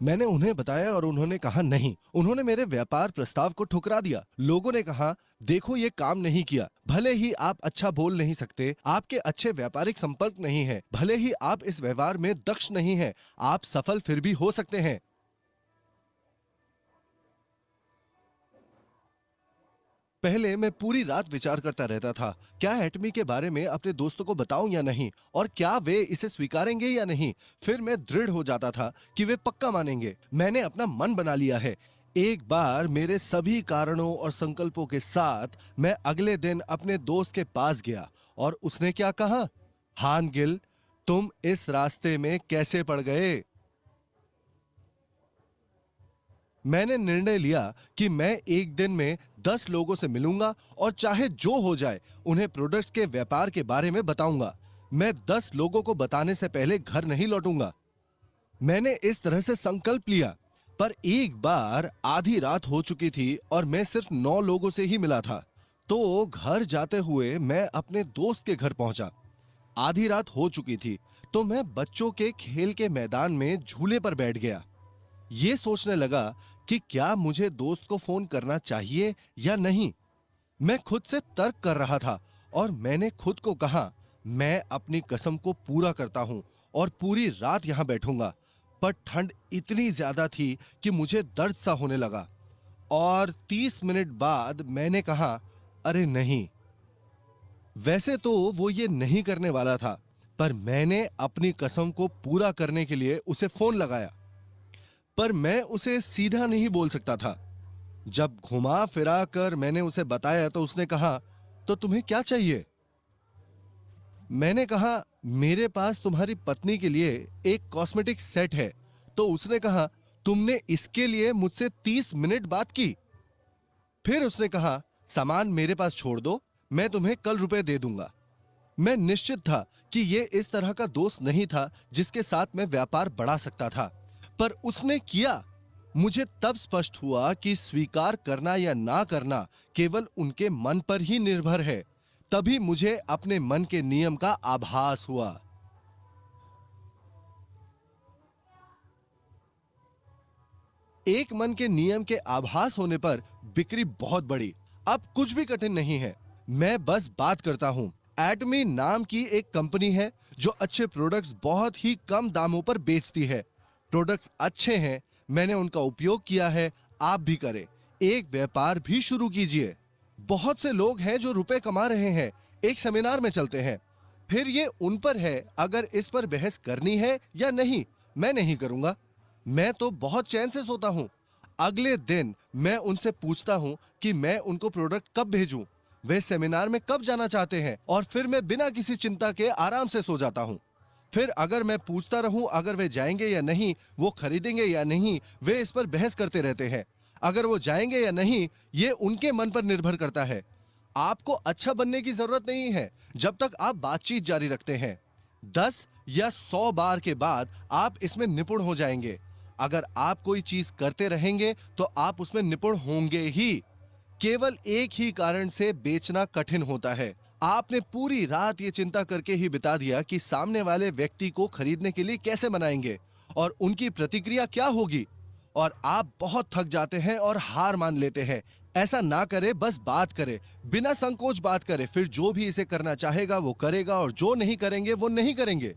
मैंने उन्हें बताया और उन्होंने कहा नहीं। उन्होंने मेरे व्यापार प्रस्ताव को ठुकरा दिया। लोगों ने कहा, देखो ये काम नहीं किया। भले ही आप अच्छा बोल नहीं सकते, आपके अच्छे व्यापारिक संपर्क नहीं है, भले ही आप इस व्यवहार में दक्ष नहीं हैं, आप सफल फिर भी हो सकते हैं। पहले मैं पूरी रात विचार करता रहता था, क्या एटमी के बारे में अपने दोस्तों को बताऊं या नहीं, और क्या वे इसे स्वीकारेंगे या नहीं। फिर मैं दृढ़ हो जाता था कि वे पक्का मानेंगे। मैंने अपना मन बना लिया है। एक बार मेरे सभी कारणों और संकल्पों के साथ मैं अगले दिन अपने दोस्त के पास गया और उसने क्या कहा, हान गिल, तुम इस रास्ते में कैसे पड़ गए। मैंने निर्णय लिया कि मैं एक दिन में 10 लोगों से मिलूंगा और चाहे जो हो जाए उन्हें प्रोडक्ट्स के व्यापार के बारे में बताऊंगा। मैं 10 लोगों को बताने से पहले घर नहीं लौटूंगा। मैंने इस तरह से संकल्प लिया। पर एक बार आधी रात हो चुकी थी और मैं सिर्फ 9 लोगों से ही मिला था। तो घर जाते हुए मैं अपने दोस्त के घर पहुंचा। आधी रात हो चुकी थी तो मैं बच्चों के खेल के मैदान में झूले पर बैठ गया। ये सोचने लगा कि क्या मुझे दोस्त को फोन करना चाहिए या नहीं। मैं खुद से तर्क कर रहा था और मैंने खुद को कहा, मैं अपनी कसम को पूरा करता हूं और पूरी रात यहां बैठूंगा। पर ठंड इतनी ज्यादा थी कि मुझे दर्द सा होने लगा और 30 मिनट बाद मैंने कहा, अरे नहीं। वैसे तो वो ये नहीं करने वाला था, पर मैंने अपनी कसम को पूरा करने के लिए उसे फोन लगाया। पर मैं उसे सीधा नहीं बोल सकता था। जब घुमा फिरा कर मैंने उसे बताया तो उसने कहा, तो तुम्हें क्या चाहिए। मैंने कहा, मेरे पास तुम्हारी पत्नी के लिए एक कॉस्मेटिक सेट है। तो उसने कहा, तुमने इसके लिए मुझसे 30 मिनट बात की। फिर उसने कहा, सामान मेरे पास छोड़ दो, मैं तुम्हें कल रुपए दे दूंगा। मैं निश्चित था कि यह इस तरह का दोस्त नहीं था जिसके साथ मैं व्यापार बढ़ा सकता था, पर उसने किया। मुझे तब स्पष्ट हुआ कि स्वीकार करना या ना करना केवल उनके मन पर ही निर्भर है। तभी मुझे अपने मन के नियम का आभास हुआ। एक मन के नियम के आभास होने पर बिक्री बहुत बढ़ी। अब कुछ भी कठिन नहीं है, मैं बस बात करता हूं। एटमी नाम की एक कंपनी है जो अच्छे प्रोडक्ट्स बहुत ही कम दामों पर बेचती है। प्रोडक्ट्स अच्छे हैं, मैंने उनका उपयोग किया है, आप भी करें। एक व्यापार भी शुरू कीजिए। बहुत से लोग हैं जो रुपए कमा रहे हैं, एक सेमिनार में चलते हैं। फिर ये उन पर है अगर इस पर बहस करनी है या नहीं। मैं नहीं करूंगा। मैं तो बहुत चैन से सोता हूं। अगले दिन मैं उनसे पूछता हूं कि मैं उनको प्रोडक्ट कब भेजूं, वे सेमिनार में कब जाना चाहते हैं, और फिर मैं बिना किसी चिंता के आराम से सो जाता हूं। फिर अगर मैं पूछता रहूं अगर वे जाएंगे या नहीं, वो खरीदेंगे या नहीं, वे इस पर बहस करते रहते हैं। अगर वो जाएंगे या नहीं, ये उनके मन पर निर्भर करता है। आपको अच्छा बनने की जरूरत नहीं है जब तक आप बातचीत जारी रखते हैं। 10 या 100 बार के बाद आप इसमें निपुण हो जाएंगे। अगर आप कोई चीज करते रहेंगे तो आप उसमें निपुण होंगे ही। केवल एक ही कारण से बेचना कठिन होता है। आपने पूरी रात ये चिंता करके ही बिता दिया कि सामने वाले व्यक्ति को खरीदने के लिए कैसे मनाएंगे और उनकी प्रतिक्रिया क्या होगी, और आप बहुत थक जाते हैं और हार मान लेते हैं। ऐसा ना करे, बस बात करे, बिना संकोच बात करे। फिर जो भी इसे करना चाहेगा वो करेगा और जो नहीं करेंगे वो नहीं करेंगे।